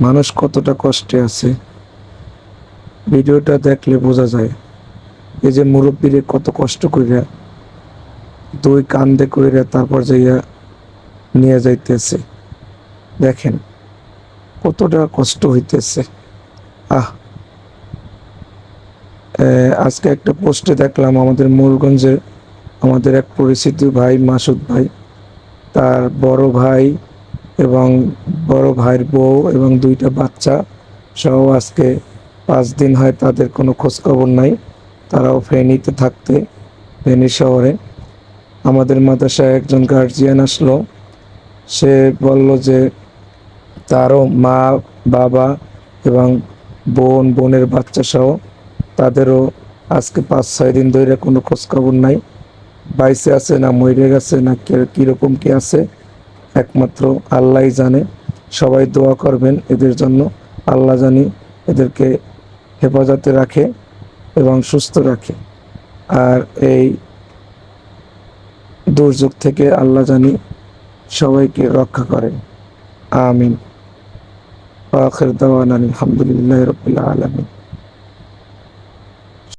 মানুষ কতটা কষ্টে আছে ভিডিওটা দেখলে বোঝা যায়। এই যে মুরব্বীরে কত কষ্ট কইরা দুই কান্দে কইরা তারপর যাইয়া নিয়ে যাইতেছে, দেখেন কতটা কষ্ট হইতেছে। আহ আজকে একটা পোস্টে দেখলাম আমাদের মূলগঞ্জের আমাদের এক পরিচিত ভাই মাসুদ ভাই, তার বড় ভাই এবং বড় ভাইয়ের বউ এবং দুইটা বাচ্চা সহ আজকে 5 দিন হয় তাদের কোনো খোঁজখবর নাই। তারাও ফেনীতে থাকতে, ফেনী শহরে। আমাদের মাদ্রাসায় একজন গার্জিয়ান আসলো, সে বলল যে তারও মা, বাবা এবং বোনের বাচ্চা সহ তাদেরও আজকে 5-6 দিন ধরে কোনো খোঁজখবর নাই। বাইসে আছে না মরে গেছে না কীরকম কি আছে একমাত্র আল্লাহই জানে। সবাই দোয়া করবেন এদের জন্য, আল্লাহ জানি এদেরকে হেফাজতে রাখে এবং সুস্থ রাখে। আর এই দুর্যোগ থেকে আল্লাহ জানি সবাইকে রক্ষা করে। আমিন। আখির দাওয়ানা আলহামদুলিল্লাহি রাব্বিল আলামিন।